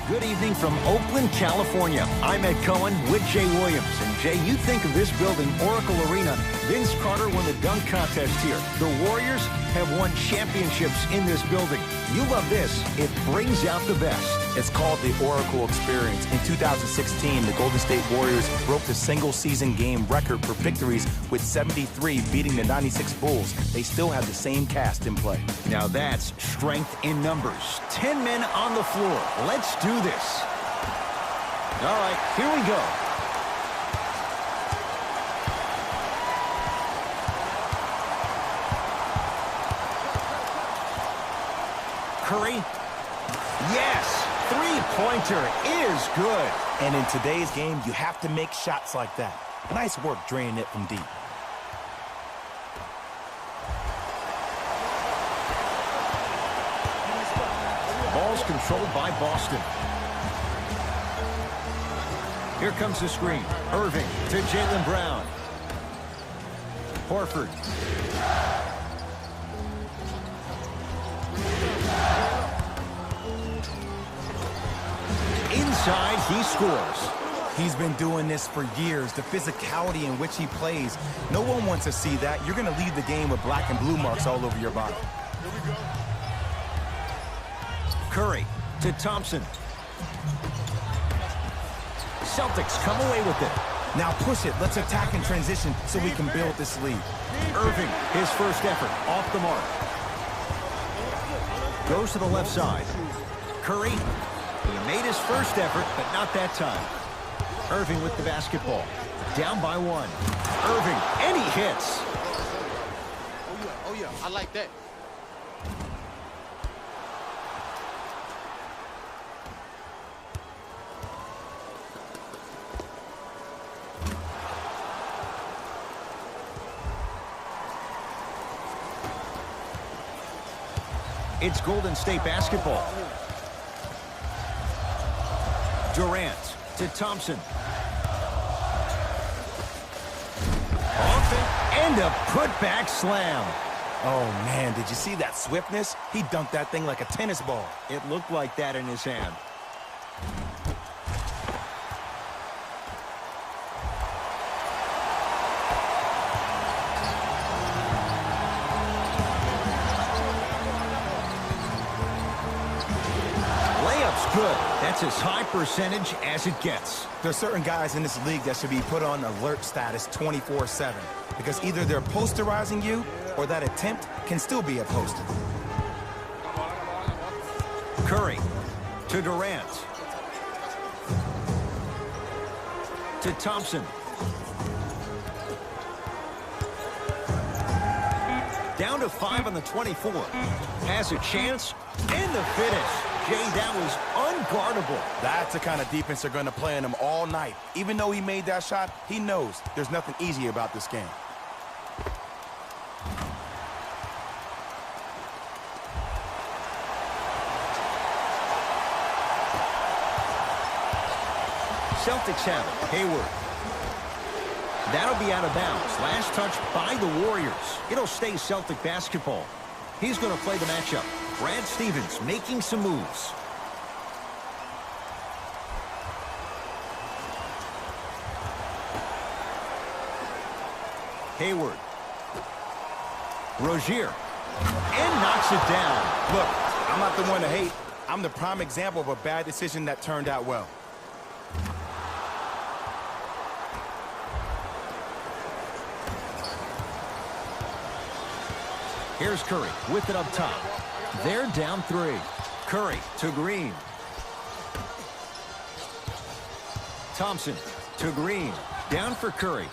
Good evening from Oakland, California. I'm Ed Cohen with Jay Williams. And Jay, you think of this building, Oracle Arena. Vince Carter won the dunk contest here. The Warriors have won championships in this building. You love this. It brings out the best. It's called the Oracle Experience. In 2016, the Golden State Warriors broke the single-season game record for victories with 73, beating the 96 Bulls. They still have the same cast in play. Now that's strength in numbers. 10 men on the floor. Let's do this. All right, here we go. Curry. Yes, three-pointer is good. And in today's game, you have to make shots like that. Nice work draining it from deep. Ball's controlled by Boston. Here comes the screen. Irving to Jaylen Brown. Horford. Inside, he scores. He's been doing this for years. The physicality in which he plays. No one wants to see that. You're going to leave the game with black and blue marks all over your body. Curry to Thompson. Celtics come away with it. Now push it. Let's attack in transition so we can build this lead. Irving, his first effort, off the mark. Goes to the left side. Curry, he made his first effort, but not that time. Irving with the basketball. Down by one. Irving, and he hits. Oh yeah, I like that. It's Golden State basketball. Durant to Thompson. Off it, and a putback slam. Oh, man, did you see that swiftness? He dunked that thing like a tennis ball. It looked like that in his hand. Good. That's as high percentage as it gets. There are certain guys in this league that should be put on alert status 24/7 because either they're posterizing you or that attempt can still be a poster. Curry to Durant. To Thompson. Down to 5 on the 24. Has a chance and the finish. Jay, that was unguardable. That's the kind of defense they're going to play on him all night. Even though he made that shot, he knows there's nothing easy about this game. Celtics have it. Hayward. That'll be out of bounds. Last touch by the Warriors. It'll stay Celtic basketball. He's going to play the matchup. Brad Stevens making some moves. Hayward. Rozier. And knocks it down. Look, I'm not the one to hate. I'm the prime example of a bad decision that turned out well. Here's Curry with it up top. They're down 3. Curry to Green. Thompson to Green. Down for Curry.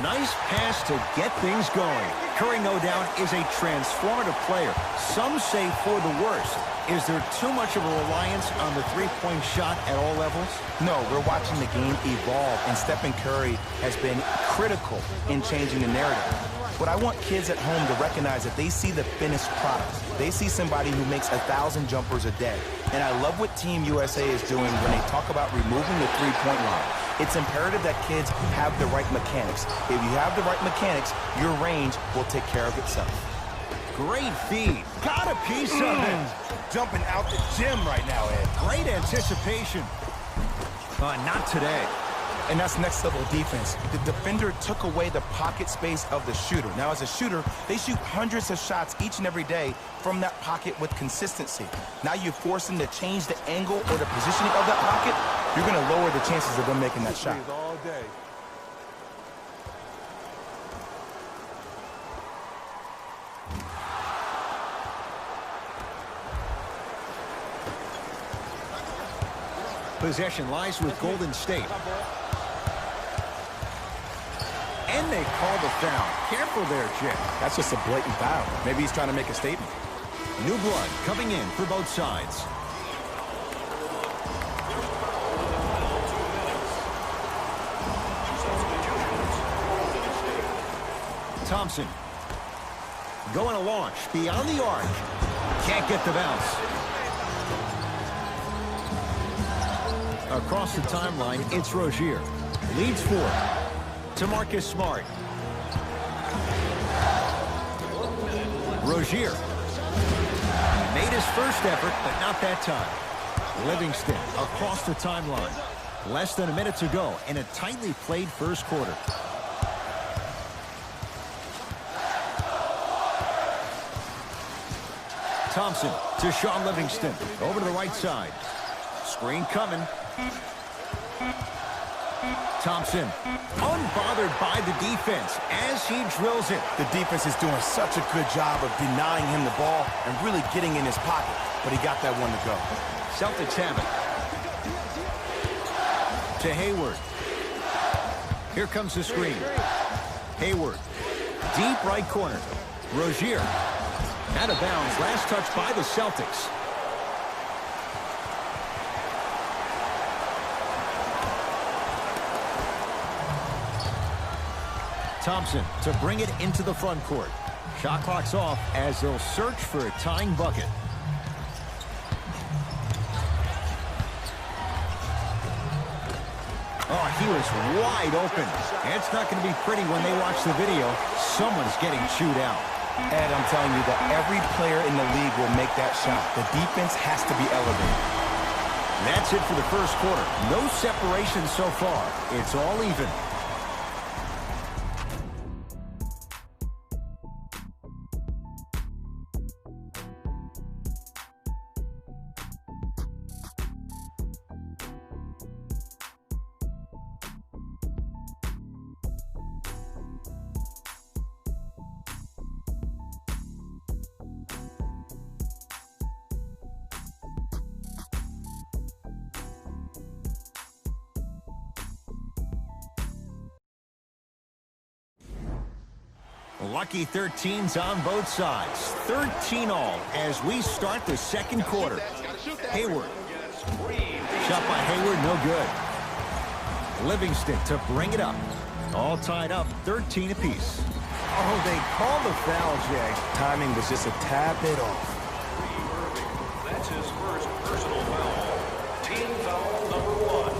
Nice pass to get things going. Curry, no doubt, is a transformative player. Some say for the worst. Is there too much of a reliance on the three-point shot at all levels? No, we're watching the game evolve, and Stephen Curry has been critical in changing the narrative. But I want kids at home to recognize that they see the finished product. They see somebody who makes 1,000 jumpers a day. And I love what Team USA is doing when they talk about removing the three-point line. It's imperative that kids have the right mechanics. If you have the right mechanics, your range will take care of itself. great feed. Got a piece of it. Jumping out the gym right now, Ed. Great anticipation. Not today. And that's next level defense. The defender took away the pocket space of the shooter. Now, as a shooter, they shoot hundreds of shots each and every day from that pocket with consistency. Now you force them to change the angle or the positioning of that pocket, you're going to lower the chances of them making that shot. All day. Possession lies with Golden State. And they call the foul. Careful there, Jay. That's just a blatant foul. Maybe he's trying to make a statement. New blood coming in for both sides. Thompson. Going to launch beyond the arc. Can't get the bounce. Across the timeline, it's Rozier. Leads 4. To Marcus Smart. Rozier. Made his first effort, but not that time. Livingston across the timeline. Less than a minute to go in a tightly played first quarter. Thompson to Sean Livingston. Over to the right side. Screen coming. Thompson, unbothered by the defense as he drills it. The defense is doing such a good job of denying him the ball and really getting in his pocket, but he got that one to go. Celtics have it. To Hayward. Here comes the screen. Hayward. Deep right corner. Rozier. Out of bounds. Last touch by the Celtics. Thompson to bring it into the front court. Shot clock's off as they'll search for a tying bucket. Oh, he was wide open. It's not going to be pretty when they watch the video. Someone's getting chewed out. Ed, I'm telling you that every player in the league will make that shot. The defense has to be elevated. That's it for the first quarter. No separation so far. It's all even. Lucky 13s on both sides. 13 all as we start the second quarter. Hayward. Shot by Hayward, no good. Livingston to bring it up. All tied up, 13 apiece. Oh, they called the foul, Jay. Timing was just a tad bit off. That's his first personal foul. Team foul number 1.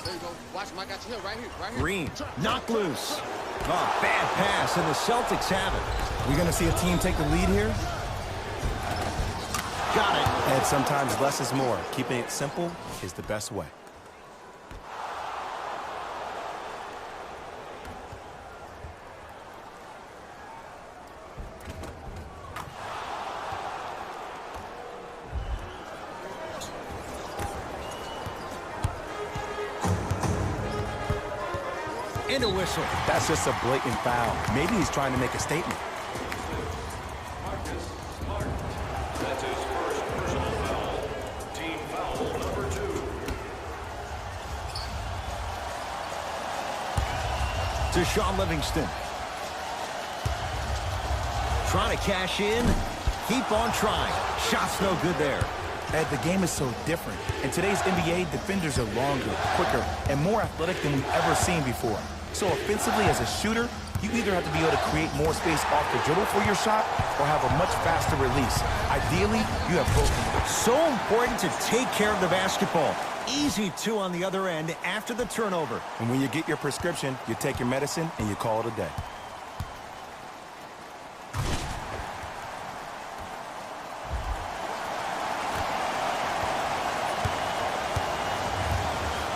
There you go. Watch him. I got you here, right here, right here. Green, knocked loose. Oh, bad pass, and the Celtics have it. We're going to see a team take the lead here. Got it. And sometimes less is more. Keeping it simple is the best way. And a whistle. That's just a blatant foul. Maybe he's trying to make a statement. That's his first personal foul. Team foul number 2. To Sean Livingston. Trying to cash in. Keep on trying. Shot's no good there. Ed, the game is so different. In today's NBA, defenders are longer, quicker, and more athletic than we've ever seen before. So offensively, as a shooter, you either have to be able to create more space off the dribble for your shot or have a much faster release. Ideally, you have both. So important to take care of the basketball. Easy 2 on the other end after the turnover. And when you get your prescription, you take your medicine and you call it a day.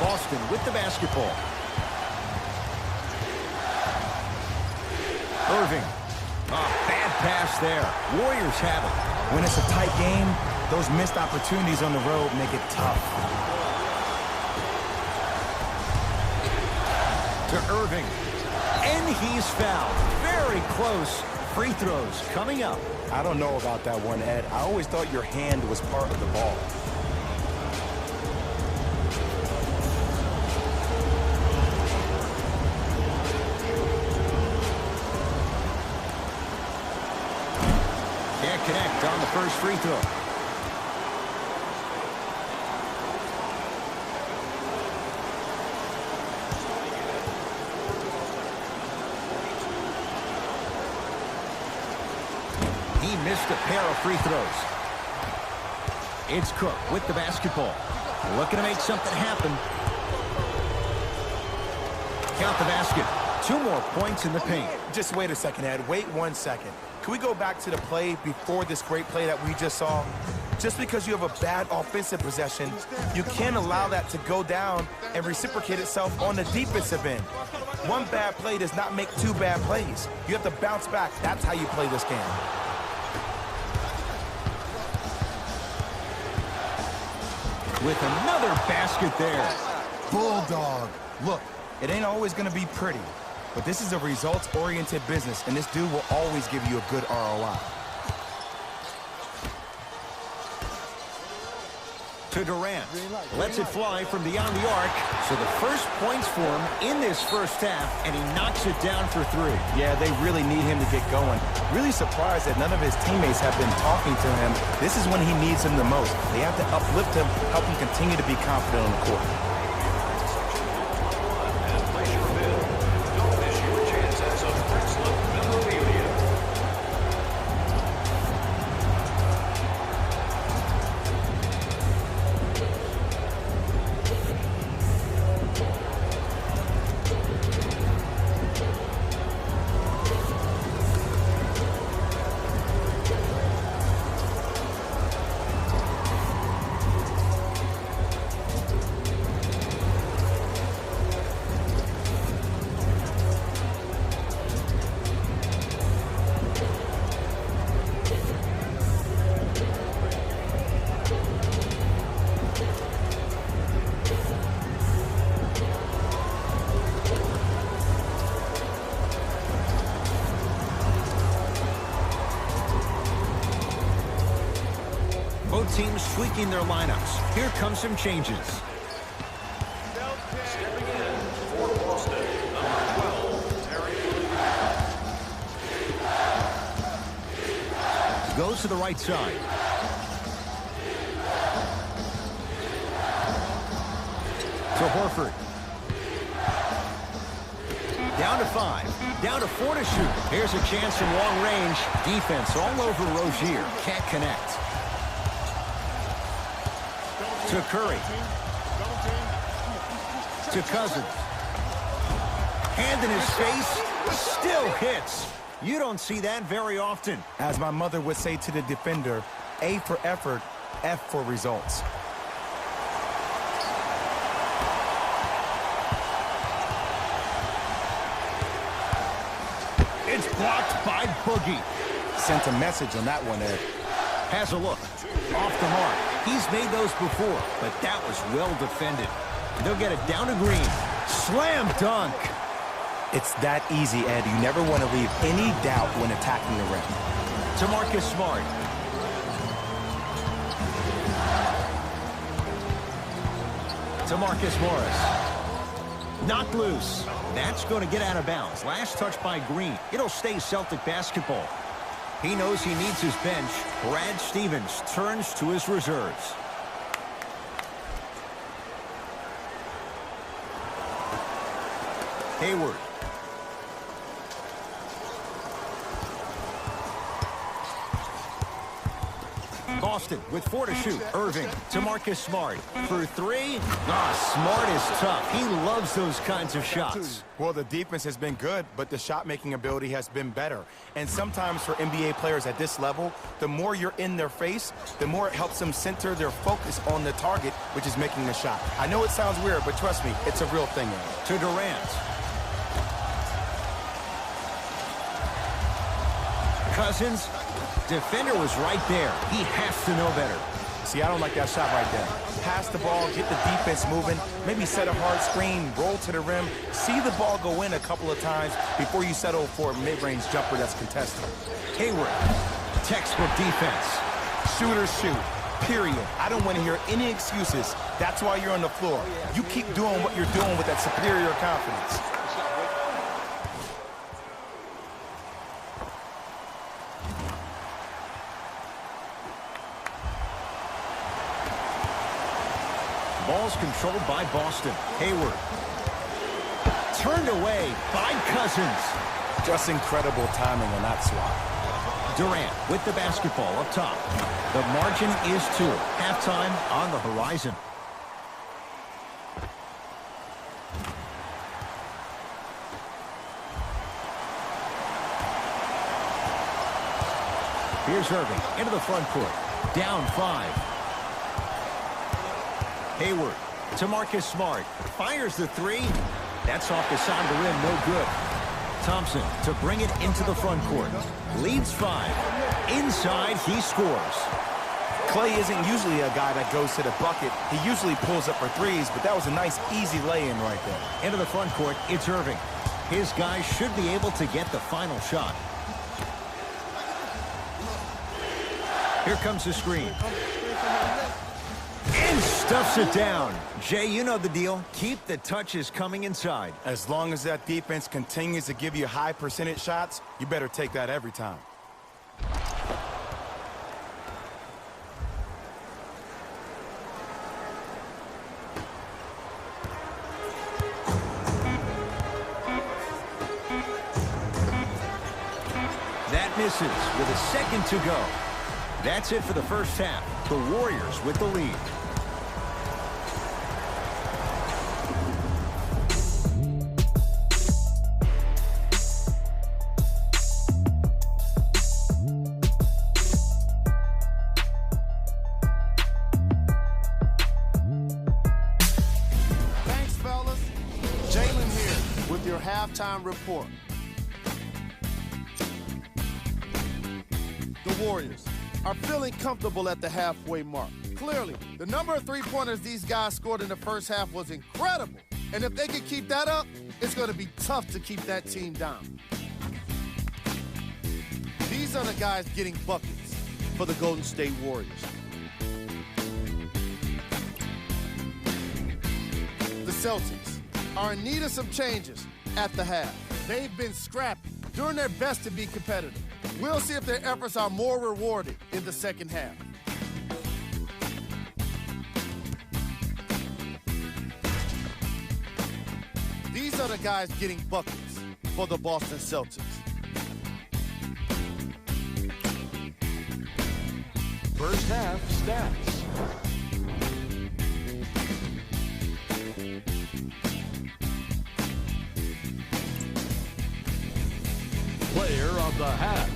Boston with the basketball. Irving. Bad pass there. Warriors have it. When it's a tight game, those missed opportunities on the road make it tough. To Irving. And he's fouled. Very close. Free throws coming up. I don't know about that one, Ed. I always thought your hand was part of the ball. Can't connect on the first free throw. He missed a pair of free throws. It's Cook with the basketball. Looking to make something happen. Count the basket. 2 more points in the paint. Just wait a second, Ed. Wait 1 second. Can we go back to the play before this great play that we just saw? Just because you have a bad offensive possession, you can't allow that to go down and reciprocate itself on the defensive end. One bad play does not make 2 bad plays. You have to bounce back. That's how you play this game. With another basket there. Bulldog. Look, it ain't always going to be pretty, but this is a results-oriented business, and this dude will always give you a good ROI. To Durant. Lets it fly from beyond the arc. So the first points for him in this first half, and he knocks it down for 3. Yeah, they really need him to get going. Really surprised that none of his teammates have been talking to him. This is when he needs him the most. They have to uplift him, help him continue to be confident on the court. And place your bid. Don't miss your chance at some excellent memorabilia. Both teams tweaking their lineups. Here come some changes. Stepping in for Boston, number 12, Terry. Goes to the right side. To Horford. Down to 5. Down to 4 to shoot. Here's a chance from long range. Defense all over Rozier. Can't connect. To Curry. To Cousins. Hand in his face. Still hits. You don't see that very often. As my mother would say to the defender, A for effort, F for results. It's blocked by Boogie. Sent a message on that one, Ed. Has a look. Off the mark. He's made those before, but that was well defended. They'll get it down to Green. Slam dunk. It's that easy, Ed. You never want to leave any doubt when attacking the rim. To Marcus Smart. To Marcus Morris. Knocked loose. That's going to get out of bounds. Last touch by Green. It'll stay Celtic basketball. He knows he needs his bench. Brad Stevens turns to his reserves. Hayward. Boston with 4 to shoot. Irving to Marcus Smart for 3. Smart is tough. He loves those kinds of shots. Well, the defense has been good, but the shot-making ability has been better. And sometimes for NBA players at this level, the more you're in their face, the more it helps them center their focus on the target, which is making a shot. I know it sounds weird, but trust me, it's a real thing. To Durant. Cousins. Defender was right there. He has to know better. See, I don't like that shot right there. Pass the ball, get the defense moving, maybe set a hard screen, roll to the rim, see the ball go in a couple of times before you settle for a mid-range jumper that's contested. Hayward, textbook defense. Shooters shoot, period. I don't want to hear any excuses. That's why you're on the floor. You keep doing what you're doing with that superior confidence. Ball's controlled by Boston. Hayward. Turned away by Cousins. Just incredible timing on that swat. Durant with the basketball up top. The margin is 2. Halftime on the horizon. Here's Irving into the front court. Down 5. Hayward to Marcus Smart. Fires the 3. That's off the side of the rim. No good. Thompson to bring it into the front court. Leads 5. Inside, he scores. Clay isn't usually a guy that goes to the bucket. He usually pulls up for 3s, but that was a nice, easy lay-in right there. Into the front court, it's Irving. His guys should be able to get the final shot. Here comes the screen. And stuffs it down. Jay, you know the deal. Keep the touches coming inside. As long as that defense continues to give you high percentage shots, you better take that every time. That misses with a second to go. That's it for the first half. The Warriors with the lead. Thanks, fellas. Jalen here with your halftime report. The Warriors are feeling comfortable at the halfway mark. Clearly, the number of three-pointers these guys scored in the first half was incredible. And if they can keep that up, it's going to be tough to keep that team down. These are the guys getting buckets for the Golden State Warriors. The Celtics are in need of some changes at the half. They've been scrappy, doing their best to be competitive. We'll see if their efforts are more rewarded in the second half. These are the guys getting buckets for the Boston Celtics. First half stats. Player of the half.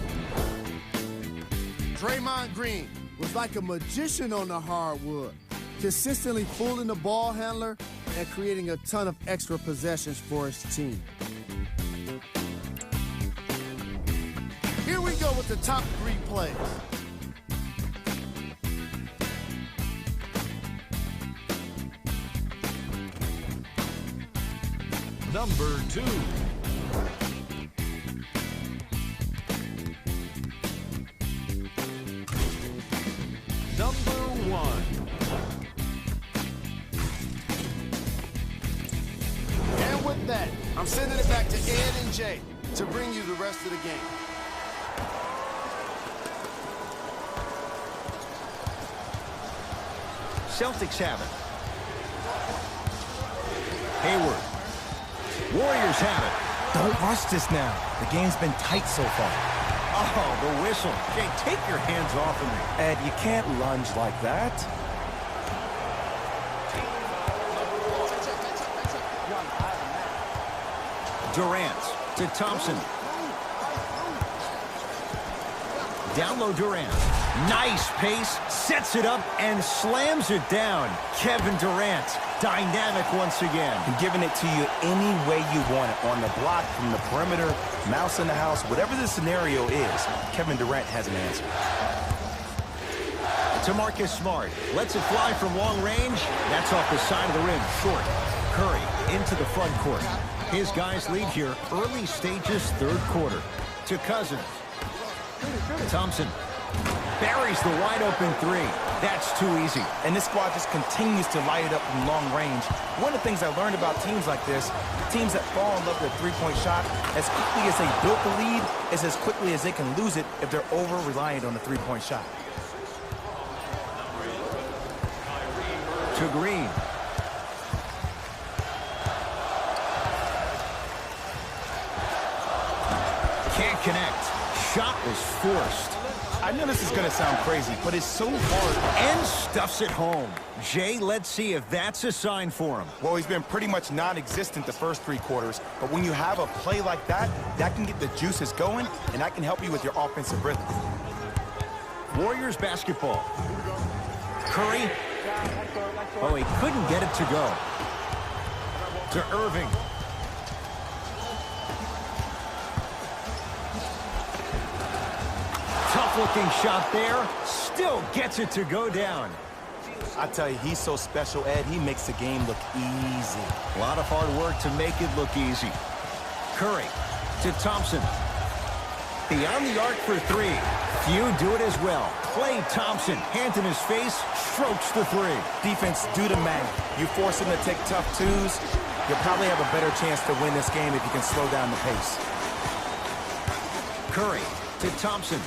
Draymond Green was like a magician on the hardwood, consistently fooling the ball handler and creating a ton of extra possessions for his team. Here we go with the top 3 plays. Number 2. Number 1. And with that, I'm sending it back to Ed and Jay to bring you the rest of the game. Celtics have it. Hayward. Warriors have it. Don't rush this now. The game's been tight so far. Oh, the whistle. Jay, take your hands off of me. Ed, you can't lunge like that. Durant to Thompson. Down low Durant. Nice pace, sets it up, and slams it down. Kevin Durant, dynamic once again. And giving it to you any way you want it. On the block, from the perimeter, mouse in the house, whatever the scenario is, Kevin Durant has an answer. To Marcus Smart. Lets it fly from long range. That's off the side of the rim, short. Curry into the front court. His guys lead here, early stages, third quarter. To Cousins. Thompson buries the wide open three. That's too easy. And this squad just continues to light it up from long range. One of the things I learned about teams like this, teams that fall in love with a three-point shot, as quickly as they built the lead, is as quickly as they can lose it if they're over-reliant on the three-point shot. To Green. Can't connect. Shot was forced. I know this is going to sound crazy, but it's so hard. And stuffs it home. Jay, let's see if that's a sign for him. Well, he's been pretty much non-existent the first three quarters, but when you have a play like that, that can get the juices going, and that can help you with your offensive rhythm. Warriors basketball. Curry. Oh, he couldn't get it to go. To Irving. Tough-looking shot there. Still gets it to go down. I tell you, he's so special, Ed. He makes the game look easy. A lot of hard work to make it look easy. Curry to Thompson. Beyond the arc for three. Few do it as well. Klay Thompson, hand in his face, strokes the three. Defense, do the man. You force him to take tough twos, you'll probably have a better chance to win this game if you can slow down the pace. Curry to Thompson.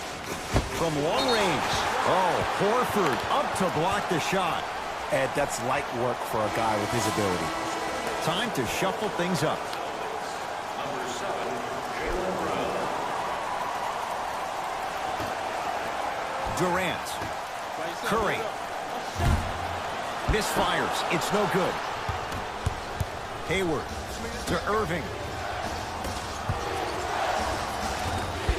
From long range. Oh, Horford up to block the shot. Ed, that's light work for a guy with his ability. Time to shuffle things up. Number 7, Jaylen Brown. Durant. Curry. Misfires. It's no good. Hayward to Irving.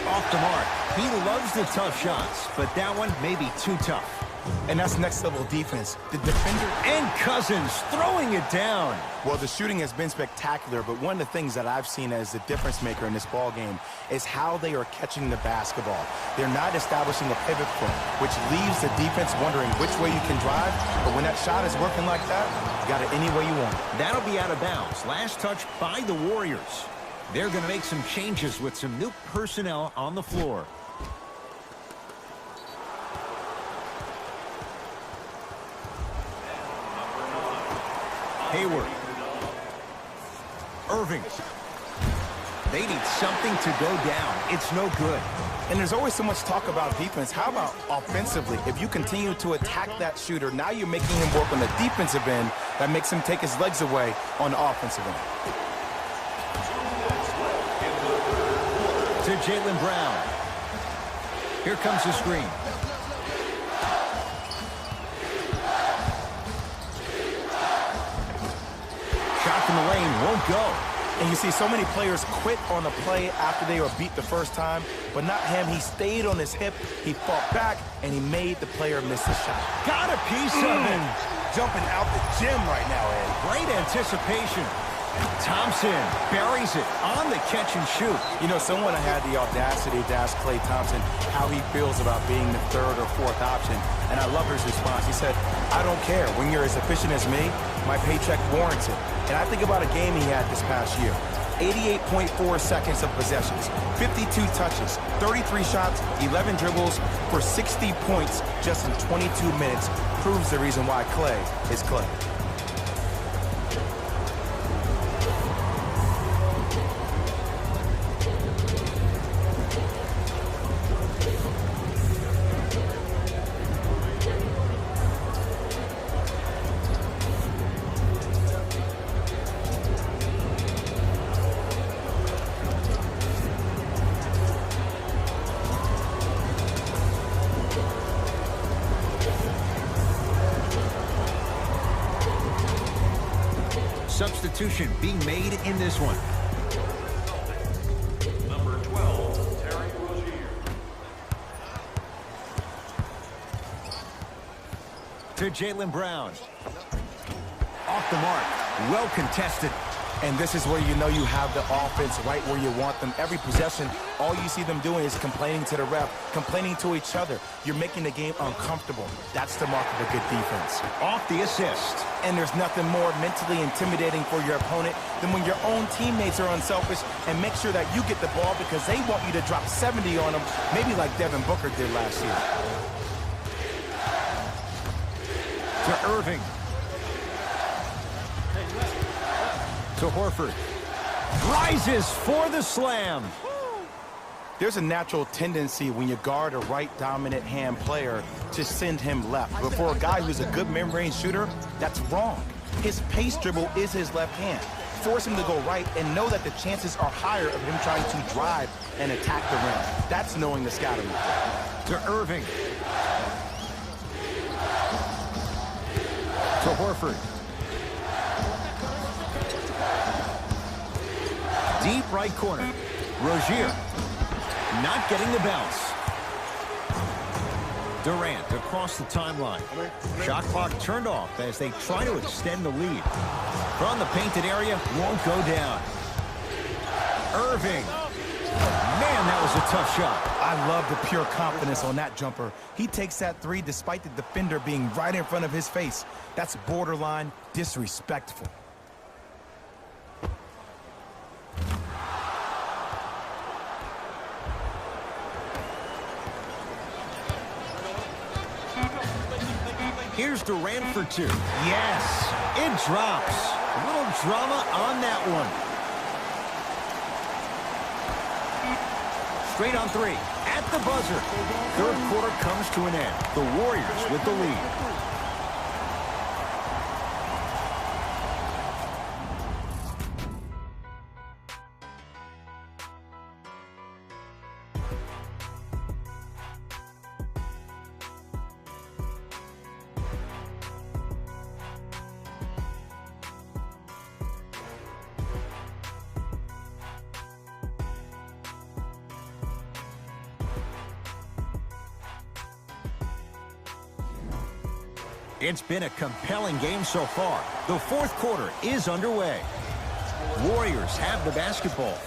Off the mark. He loves the tough shots, but that one may be too tough. And that's next level defense. The defender and Cousins throwing it down. Well, the shooting has been spectacular, but one of the things that I've seen as the difference maker in this ball game is how they are catching the basketball. They're not establishing a pivot foot, which leaves the defense wondering which way you can drive, but when that shot is working like that, you got it any way you want. That'll be out of bounds. Last touch by the Warriors. They're going to make some changes with some new personnel on the floor. Hayward. Irving. They need something to go down. It's no good. And there's always so much talk about defense. How about offensively? If you continue to attack that shooter, now you're making him work on the defensive end. That makes him take his legs away on the offensive end. To Jaylen Brown. Here comes the screen. Shot from the lane won't go. And you see so many players quit on a play after they were beat the first time, but not him. He stayed on his hip, he fought back, and he made the player miss the shot. Got a piece of it. Jumping out the gym right now, Ed. Great anticipation. Thompson buries it on the catch and shoot. You know, someone had the audacity to ask Klay Thompson how he feels about being the third or fourth option, and I love his response. He said, I don't care. When you're as efficient as me, my paycheck warrants it. And I think about a game he had this past year. 88.4 seconds of possessions, 52 touches, 33 shots, 11 dribbles for 60 points just in 22 minutes. Proves the reason why Klay is Klay. substitution being made in this one. Number 12, Terry Rozier. To Jaylen Brown. Off the mark. Well contested. And this is where you know you have the offense right where you want them. Every possession, all you see them doing is complaining to the ref, complaining to each other. You're making the game uncomfortable. That's the mark of a good defense. Off the assist. And there's nothing more mentally intimidating for your opponent than when your own teammates are unselfish and make sure that you get the ball because they want you to drop 70 on them, maybe like Devin Booker did last year. To Irving. To Horford. Rises for the slam. There's a natural tendency when you guard a right dominant hand player to send him left. But for a guy who's a good mid-range shooter, that's wrong. His pace dribble is his left hand. Force him to go right and know that the chances are higher of him trying to drive and attack the rim. That's knowing the scouting. To Irving. To Horford. Deep right corner. Rozier not getting the bounce. Durant across the timeline. Shot clock turned off as they try to extend the lead. From the painted area, won't go down. Irving. Man, that was a tough shot. I love the pure confidence on that jumper. He takes that three despite the defender being right in front of his face. That's borderline disrespectful. Here's Durant for two. Yes, it drops. A little drama on that one. Straight on three. At the buzzer. Third quarter comes to an end. The Warriors with the lead. It's been a compelling game so far. The fourth quarter is underway. Warriors have the basketball.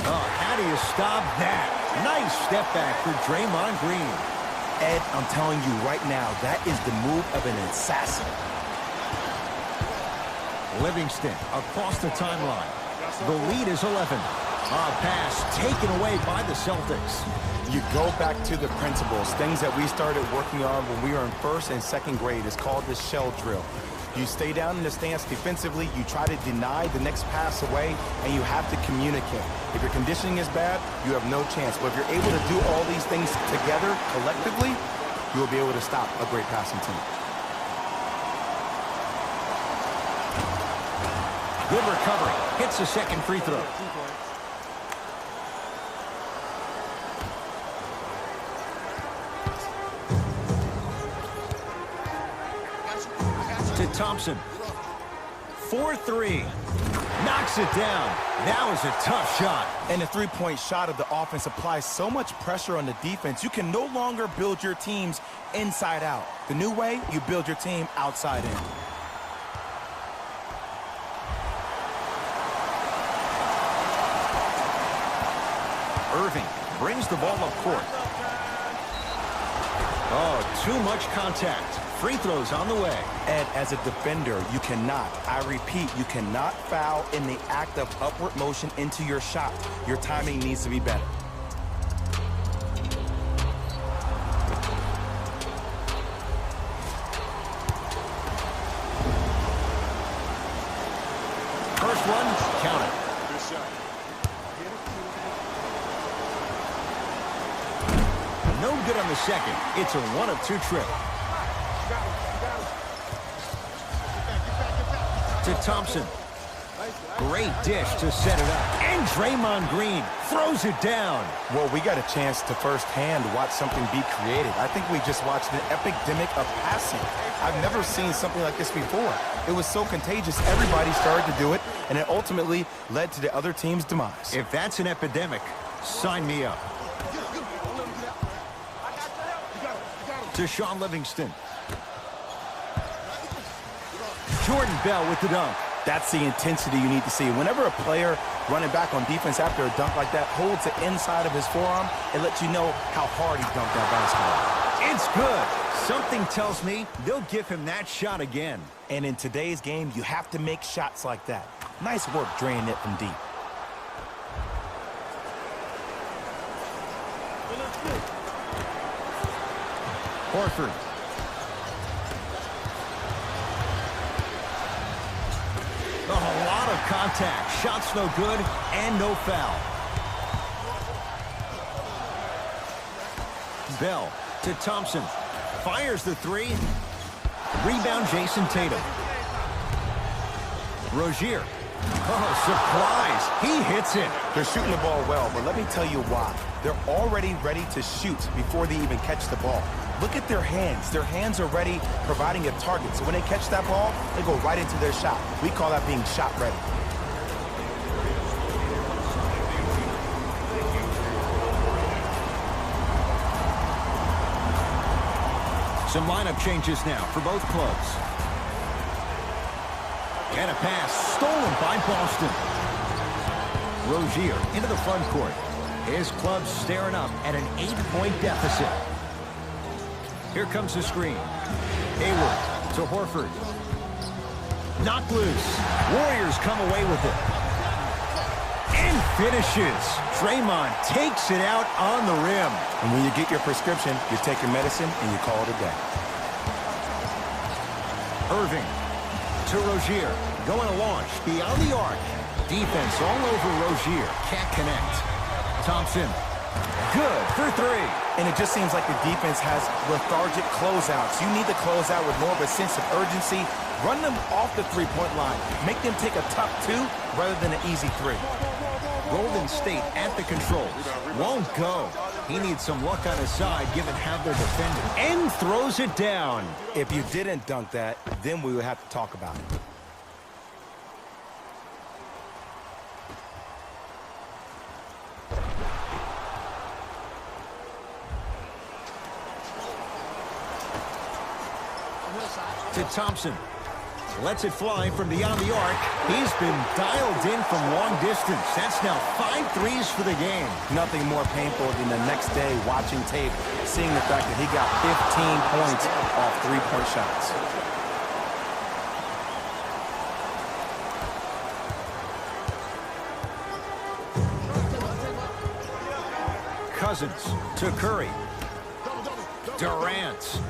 Oh, how do you stop that? Nice step back for Draymond Green. Ed, I'm telling you right now, that is the move of an assassin. Livingston across the timeline. The lead is 11. A pass taken away by the Celtics. You go back to the principles, things that we started working on when we were in first and second grade. It's called the shell drill. You stay down in the stance defensively, you try to deny the next pass away, and you have to communicate. If your conditioning is bad, you have no chance. But if you're able to do all these things together, collectively, you will be able to stop a great passing team. Good recovery. Hits the second free throw. To Thompson. 4-3. Knocks it down. That was a tough shot. And the three-point shot of the offense applies so much pressure on the defense, you can no longer build your teams inside out. The new way, you build your team outside in. Irving brings the ball up court. Oh, too much contact. Free throws on the way. And as a defender, you cannot, I repeat, you cannot foul in the act of upward motion into your shot. Your timing needs to be better. First one, count it. No good on the second. It's a 1-of-2 trip. To Thompson. Great dish to set it up. And Draymond Green throws it down. Well, we got a chance to firsthand watch something be created. I think we just watched an epidemic of passing. I've never seen something like this before. It was so contagious, everybody started to do it, and it ultimately led to the other team's demise. If that's an epidemic, sign me up. To Sean Livingston. Jordan Bell with the dunk. That's the intensity you need to see. Whenever a player running back on defense after a dunk like that holds the inside of his forearm, it lets you know how hard he dunked that basketball. It's good. Something tells me they'll give him that shot again. And in today's game, you have to make shots like that. Nice work draining it from deep. Horford. A lot of contact. Shots no good and no foul. Bell to Thompson. Fires the three. Rebound Jason Tatum. Rozier. Oh, surprise. He hits it. They're shooting the ball well, but let me tell you why. They're already ready to shoot before they even catch the ball. Look at their hands. Their hands are ready, providing a target. So when they catch that ball, they go right into their shot. We call that being shot ready. Some lineup changes now for both clubs. And a pass stolen by Boston. Rozier into the front court. His club's staring up at an 8-point deficit. Here comes the screen. Hayward to Horford. Knocked loose. Warriors come away with it. And finishes. Draymond takes it out on the rim. And when you get your prescription, you take your medicine and you call it a day. Irving to Rozier. Going to launch beyond the arc. Defense all over Rozier. Can't connect. Thompson. Good for three. And it just seems like the defense has lethargic closeouts. You need to close out with more of a sense of urgency. Run them off the three-point line. Make them take a tough two rather than an easy three. Golden State at the controls. Won't go. He needs some luck on his side given how they're defending. And throws it down. If you didn't dunk that, then we would have to talk about it. To Thompson. Lets it fly from beyond the arc. He's been dialed in from long distance. That's now 5 threes for the game. Nothing more painful than the next day watching tape, seeing the fact that he got 15 points off three-point shots. Cousins to Curry. Durant.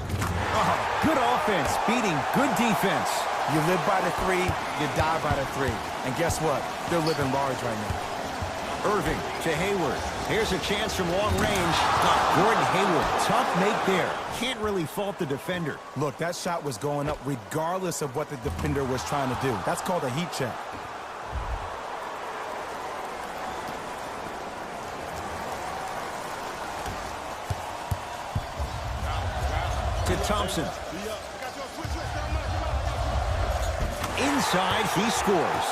Oh, good offense beating good defense. You live by the three, you die by the three. And guess what? They're living large right now. Irving to Hayward. Here's a chance from long range. Gordon Hayward, tough make there. Can't really fault the defender. Look, that shot was going up regardless of what the defender was trying to do. That's called a heat check. To Thompson. Inside, he scores.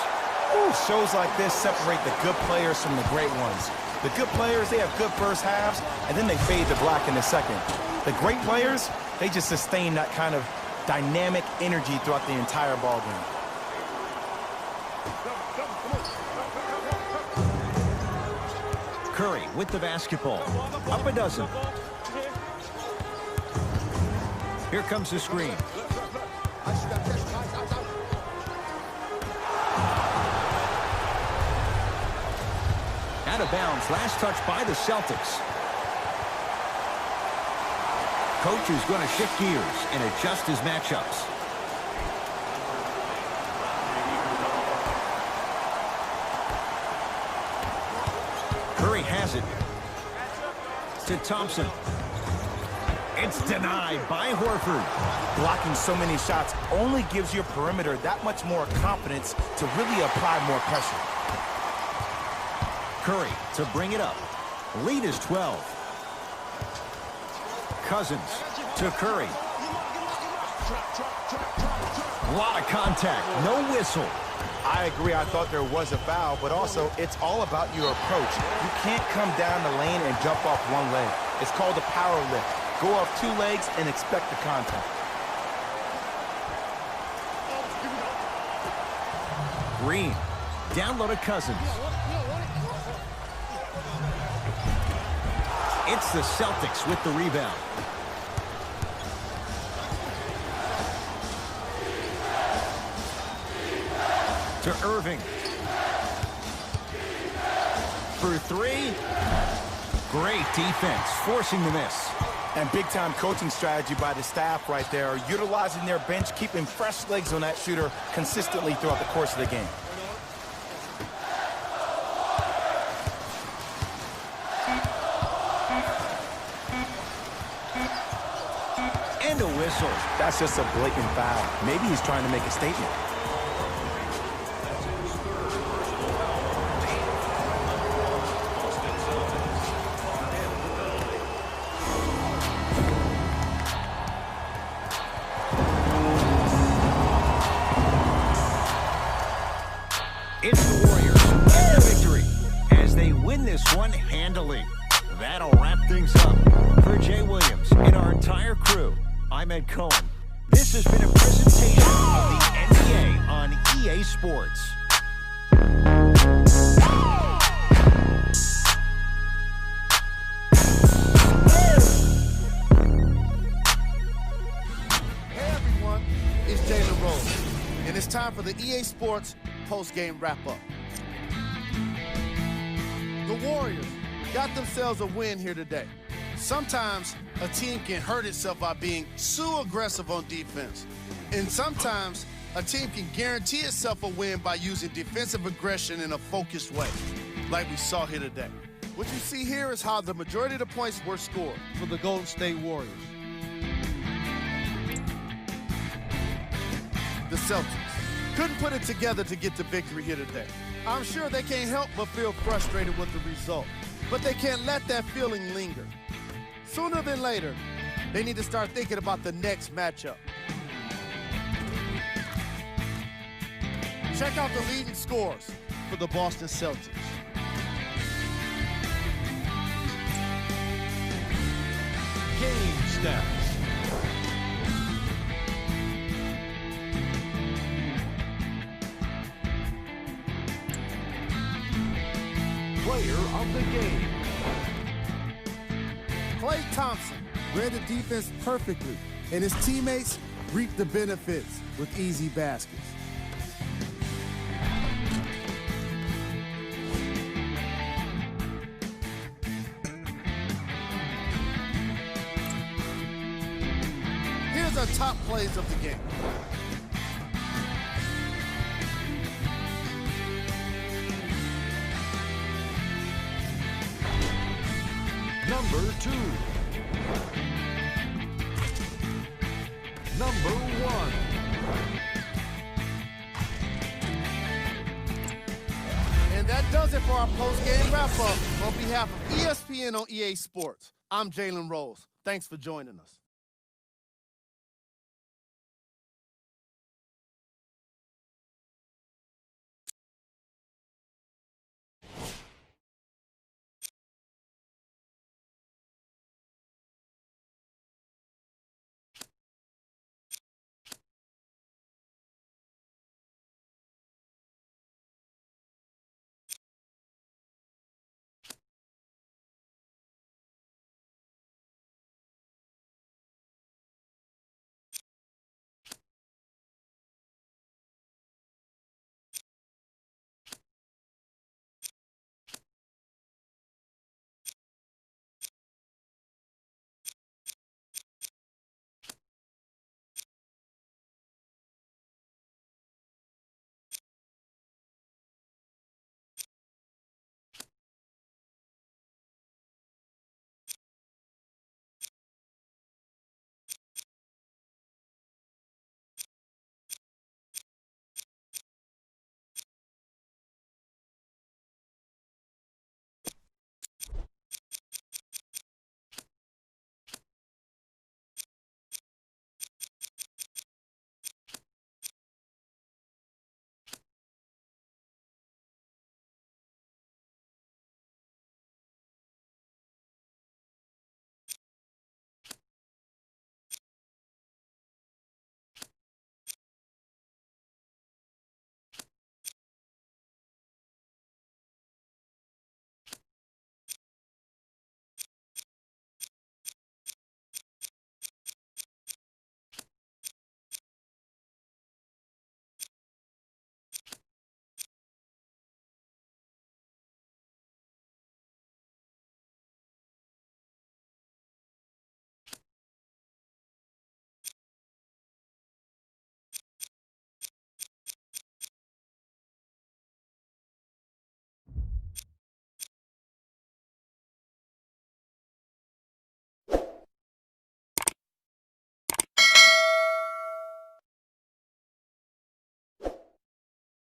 Ooh, shows like this separate the good players from the great ones. The good players, they have good first halves, and then they fade to black in the second. The great players, they just sustain that kind of dynamic energy throughout the entire ball game. Curry with the basketball. Up a dozen. Here comes the screen. Out of bounds. Last touch by the Celtics. Coach is going to shift gears and adjust his matchups. Curry has it. To Thompson. It's denied by Horford. Blocking so many shots only gives your perimeter that much more confidence to really apply more pressure. Curry to bring it up. Lead is 12. Cousins to Curry. A lot of contact, no whistle. I agree. I thought there was a foul, but also it's all about your approach. You can't come down the lane and jump off one leg. It's called a power lift. Go off two legs and expect the contact. Green, down low to Cousins. It's the Celtics with the rebound. To Irving. For three. Great defense, forcing the miss. And big-time coaching strategy by the staff right there, utilizing their bench, keeping fresh legs on that shooter consistently throughout the course of the game. And a whistle. That's just a blatant foul. Maybe he's trying to make a statement. It's the Warriors who get the victory as they win this one handily. That'll wrap things up. For Jay Williams and our entire crew, I'm Ed Cohen. This has been a presentation of the NBA on EA Sports. Hey everyone, it's Jalen Rose, and it's time for the EA Sports post-game wrap-up. The Warriors got themselves a win here today. Sometimes a team can hurt itself by being too aggressive on defense. And sometimes a team can guarantee itself a win by using defensive aggression in a focused way, like we saw here today. What you see here is how the majority of the points were scored for the Golden State Warriors. The Celtics couldn't put it together to get the victory here today. I'm sure they can't help but feel frustrated with the result, but they can't let that feeling linger. Sooner than later, they need to start thinking about the next matchup. Check out the leading scores for the Boston Celtics. Game stats. Player of the game. Klay Thompson read the defense perfectly, and his teammates reaped the benefits with easy baskets. Here's our top plays of the game. Number 2. Number 1. And that does it for our post-game wrap-up. On behalf of ESPN on EA Sports, I'm Jalen Rose. Thanks for joining us.